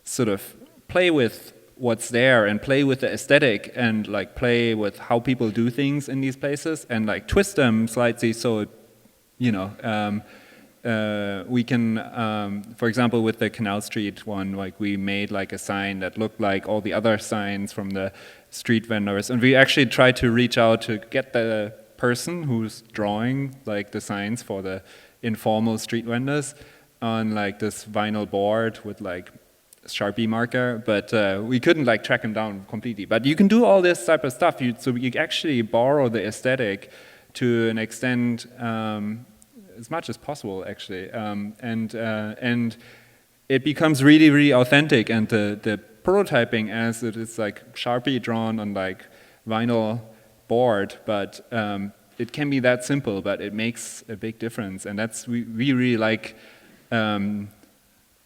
sort of play with what's there and play with the aesthetic and like play with how people do things in these places and like twist them slightly so, you know, we can, for example, with the Canal Street one, like we made like a sign that looked like all the other signs from the street vendors, and we actually tried to reach out to get the person who's drawing like the signs for the informal street vendors on like this vinyl board with like Sharpie marker, but we couldn't like track him down completely. But you can do all this type of stuff. So you actually borrow the aesthetic to an extent as much as possible, actually, and it becomes really, really authentic. And the prototyping, as it is like Sharpie drawn on like vinyl board, but it can be that simple, but it makes a big difference. And that's we really like.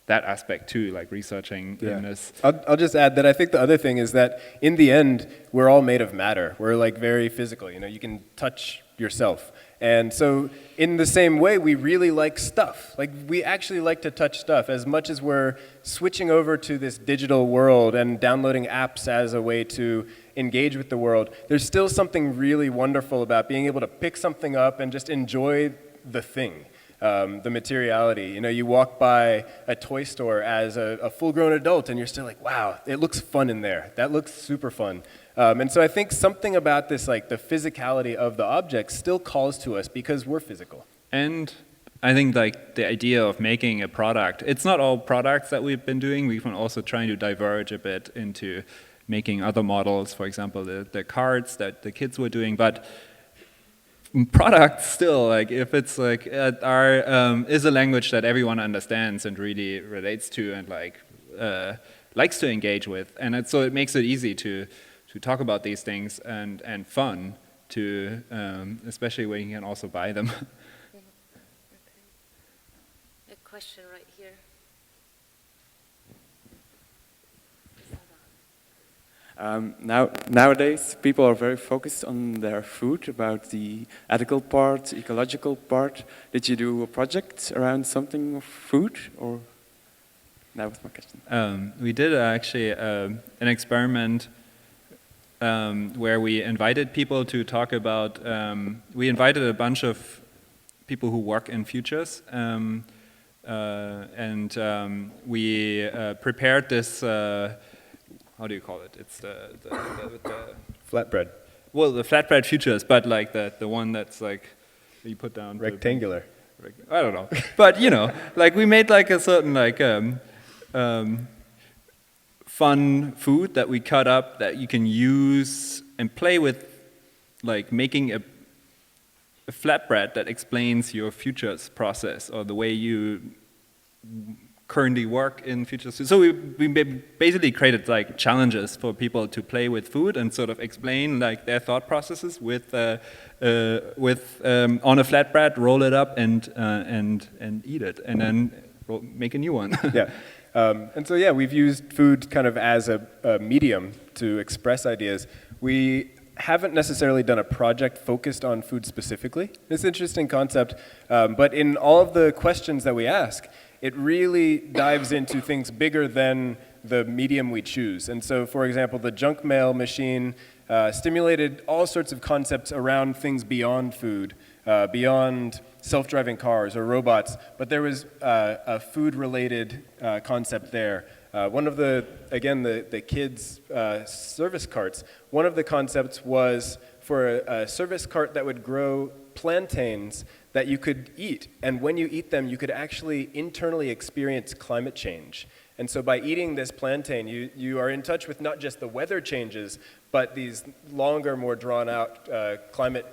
That aspect too, like researching in this. I'll just add that I think the other thing is that in the end, we're all made of matter. We're like very physical, you know, you can touch yourself. And so in the same way, we really like stuff. Like we actually like to touch stuff as much as we're switching over to this digital world and downloading apps as a way to engage with the world. There's still something really wonderful about being able to pick something up and just enjoy the thing. The materiality. You know, you walk by a toy store as a full-grown adult and you're still like, wow, it looks fun in there. That looks super fun. And so I think something about this, like the physicality of the object still calls to us because we're physical. And I think like the idea of making a product, it's not all products that we've been doing. We've been also trying to diverge a bit into making other models, for example, the cards that the kids were doing. But products still, like if it's like is a language that everyone understands and really relates to and like likes to engage with, and so it makes it easy to talk about these things and fun to especially when you can also buy them. Okay. A question right here. Nowadays, people are very focused on their food, about the ethical part, ecological part. Did you do a project around something of food, or? That was my question. We did actually an experiment where we invited people to talk about, we invited a bunch of people who work in futures, and we prepared this, how do you call it? It's the Flatbread. well, the flatbread futures, but like the one that's like you put down Rectangular. I don't know, but you know, like we made like a certain like fun food that we cut up that you can use and play with, like making a flatbread that explains your futures process or the way you currently work in futures. So we basically created like challenges for people to play with food and sort of explain like their thought processes with on a flatbread, roll it up and eat it, and then make a new one. Yeah. And so, yeah, we've used food kind of as a medium to express ideas. We haven't necessarily done a project focused on food specifically. It's an interesting concept, but in all of the questions that we ask, it really dives into things bigger than the medium we choose. And so, for example, the junk mail machine stimulated all sorts of concepts around things beyond food, beyond self-driving cars or robots, but there was a food-related concept there. One of the kids' service carts, one of the concepts was for a service cart that would grow plantains that you could eat, and when you eat them, you could actually internally experience climate change. And so by eating this plantain, you are in touch with not just the weather changes, but these longer, more drawn-out climate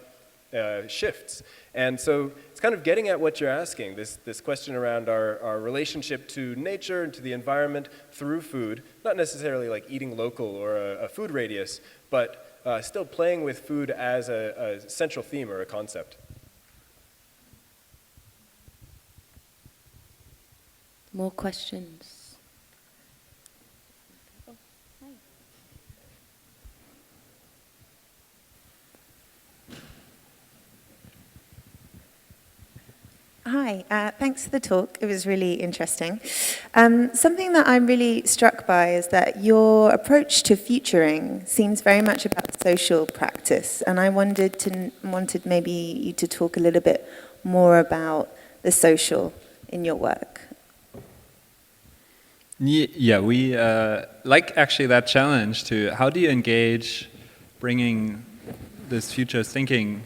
shifts. And so it's kind of getting at what you're asking, this question around our relationship to nature and to the environment through food, not necessarily like eating local or a food radius, but still playing with food as a central theme or a concept. More questions? Hi, thanks for the talk. It was really interesting. Something that I'm really struck by is that your approach to futuring seems very much about social practice, and I wanted maybe you to talk a little bit more about the social in your work. Yeah, we like actually that challenge to how do you engage bringing this futures thinking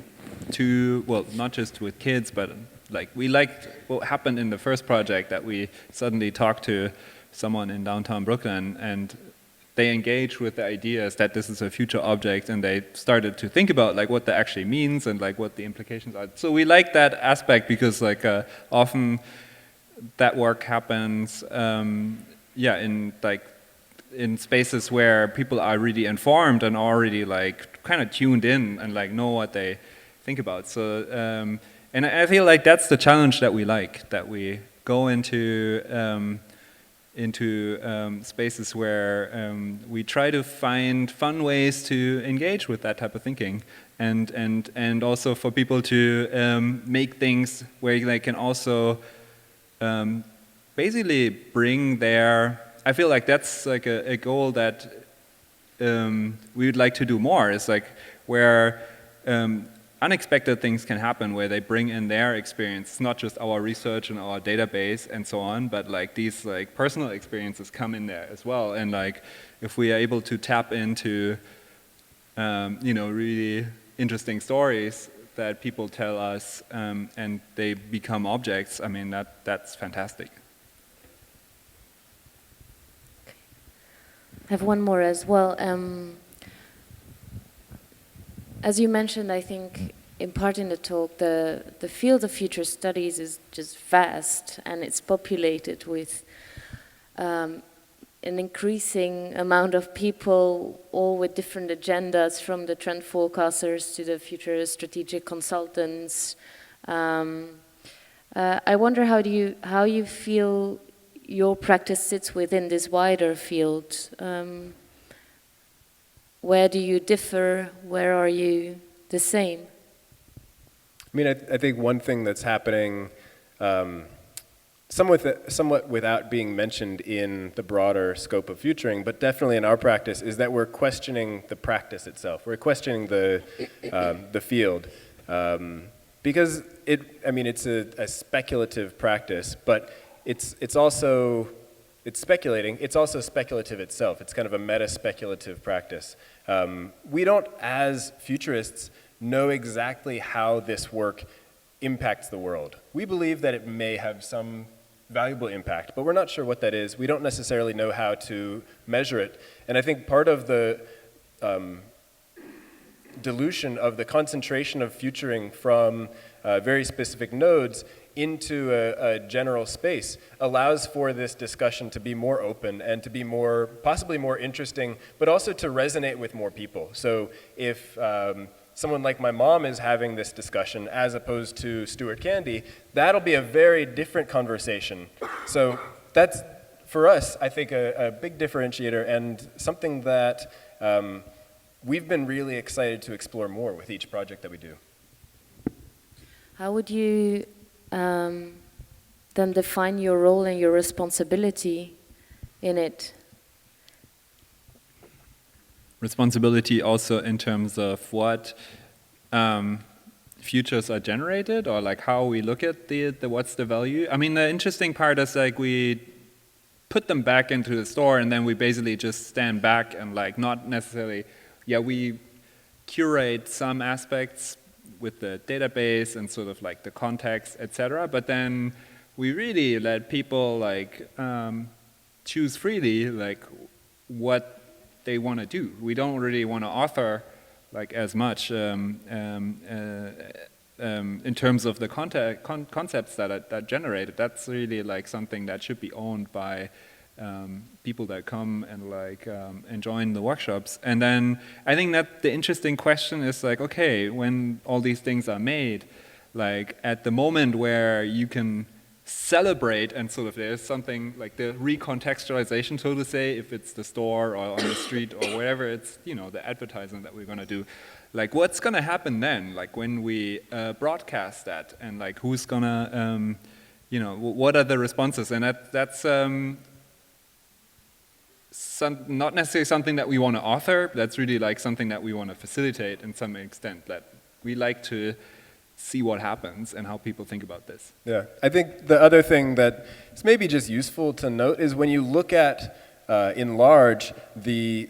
to, well, not just with kids, but like we liked what happened in the first project that we suddenly talked to someone in downtown Brooklyn and they engaged with the ideas that this is a future object and they started to think about like what that actually means and like what the implications are. So we like that aspect because like often that work happens in spaces where people are really informed and already like kind of tuned in and like know what they think about. So and I feel like that's the challenge that we like, that we go into spaces where we try to find fun ways to engage with that type of thinking, and also for people to make things where they can also basically bring their. I feel like that's like a goal that we would like to do more. Is like where. Unexpected things can happen where they bring in their experience. It's not just our research and our database and so on, but like these like personal experiences come in there as well. And like if we are able to tap into really interesting stories that people tell us and they become objects, I mean that's fantastic. I have one more as well. As you mentioned, I think, in part in the talk, the field of future studies is just vast, and it's populated with an increasing amount of people, all with different agendas, from the trend forecasters to the future strategic consultants. I wonder how you feel your practice sits within this wider field. Where do you differ? Where are you the same? I mean, I think one thing that's happening somewhat without being mentioned in the broader scope of futuring, but definitely in our practice, is that we're questioning the practice itself. We're questioning the field. Because it's a speculative practice, but it's also it's speculating, it's also speculative itself. It's kind of a meta-speculative practice. We don't, as futurists, know exactly how this work impacts the world. We believe that it may have some valuable impact, but we're not sure what that is. We don't necessarily know how to measure it. And I think part of the dilution of the concentration of futuring from very specific nodes into a general space allows for this discussion to be more open and to be more, possibly more interesting, but also to resonate with more people. So if someone like my mom is having this discussion as opposed to Stuart Candy, that'll be a very different conversation. So that's, for us, I think a big differentiator and something that we've been really excited to explore more with each project that we do. How would you then define your role and your responsibility in it? Responsibility also in terms of what futures are generated, or like how we look at the what's the value. I mean, the interesting part is like we put them back into the store and then we basically just stand back and like not necessarily, yeah, we curate some aspects with the database and sort of like the context, etc. But then we really let people like choose freely like what they want to do. We don't really want to author like as much in terms of the concepts that are generated. That's really like something that should be owned by people that come and like and join the workshops. And then I think that the interesting question is like, okay, when all these things are made, like at the moment where you can celebrate and sort of there's something like the recontextualization, so to say, if it's the store or on the street or wherever it's, you know, the advertising that we're going to do, like what's going to happen then, like when we broadcast that, and like who's going to, you know, what are the responses? And that's not necessarily something that we want to author, that's really like something that we want to facilitate in some extent, that we like to see what happens and how people think about this. Yeah, I think the other thing that is maybe just useful to note is when you look at, in large, the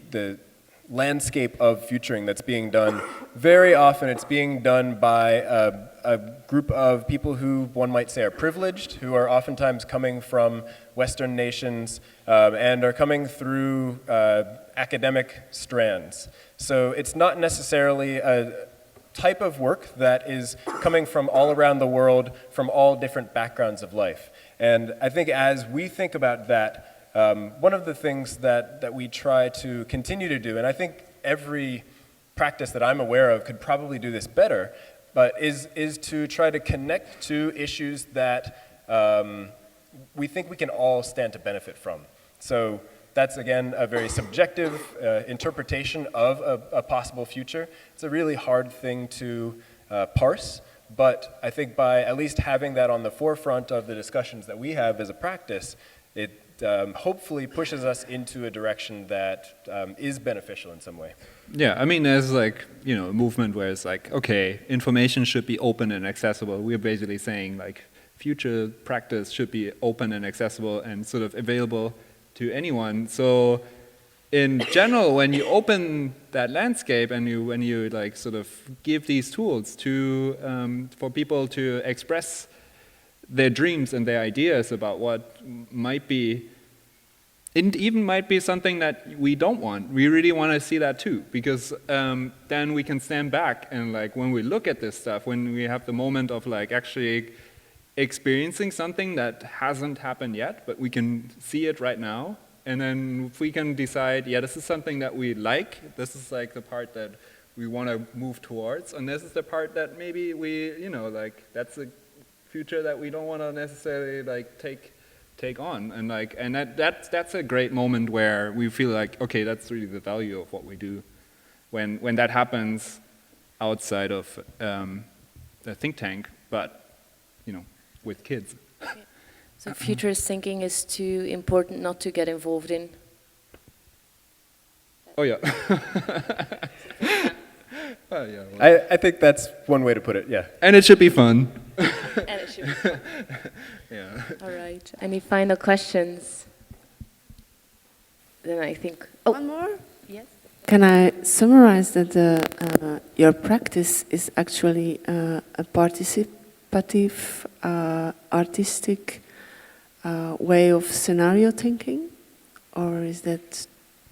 landscape of futuring that's being done, very often it's being done by a group of people who one might say are privileged, who are oftentimes coming from Western nations and are coming through academic strands. So it's not necessarily a type of work that is coming from all around the world, from all different backgrounds of life. And I think as we think about that, one of the things that we try to continue to do, and I think every practice that I'm aware of could probably do this better, but is to try to connect to issues that we think we can all stand to benefit from. So that's, again, a very subjective interpretation of a possible future. It's a really hard thing to parse, but I think by at least having that on the forefront of the discussions that we have as a practice, it hopefully pushes us into a direction that is beneficial in some way. Yeah, I mean, there's like, you know, a movement where it's like, okay, information should be open and accessible. We're basically saying like future practice should be open and accessible and sort of available to anyone. So in general, when you open that landscape and when you like sort of give these tools to for people to express their dreams and their ideas about what might be, it even might be something that we don't want. We really want to see that too, because then we can stand back and like when we look at this stuff, when we have the moment of like actually experiencing something that hasn't happened yet, but we can see it right now. And then if we can decide, yeah, this is something that we like, this is like the part that we want to move towards, and this is the part that maybe we, you know, like that's a future that we don't want to necessarily like take on. And like, and that's a great moment where we feel like, okay, that's really the value of what we do. When that happens outside of the think tank, but, you know, with kids. So futurist thinking is too important not to get involved in. Oh yeah. Oh, yeah, well. I think that's one way to put it, yeah. And it should be fun. And it should be fun. Yeah. All right. Any final questions? then I think. Oh, One more? yes. Can I summarize that your practice is actually a participative, artistic way of scenario thinking? Or is that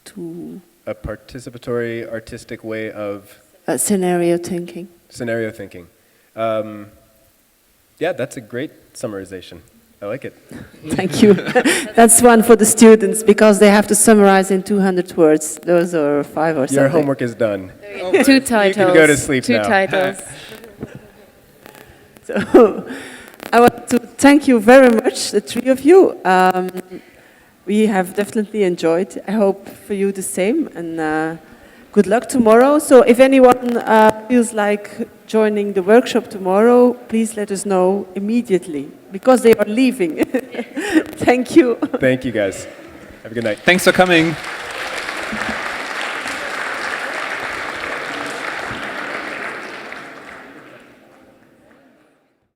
too... A participatory, artistic way of scenario thinking. scenario thinking. Yeah, that's a great summarization. I like it. Thank you. That's one for the students, because they have to summarize in 200 words. Those are 5 or something. Your homework is done. Two titles. You can go to sleep Two now. titles. So I want to thank you very much, the three of you. We have definitely enjoyed. I hope for you the same, and good luck tomorrow. So if anyone feels like joining the workshop tomorrow, please let us know immediately, because they are leaving. Thank you. Thank you, guys. Have a good night. Thanks for coming.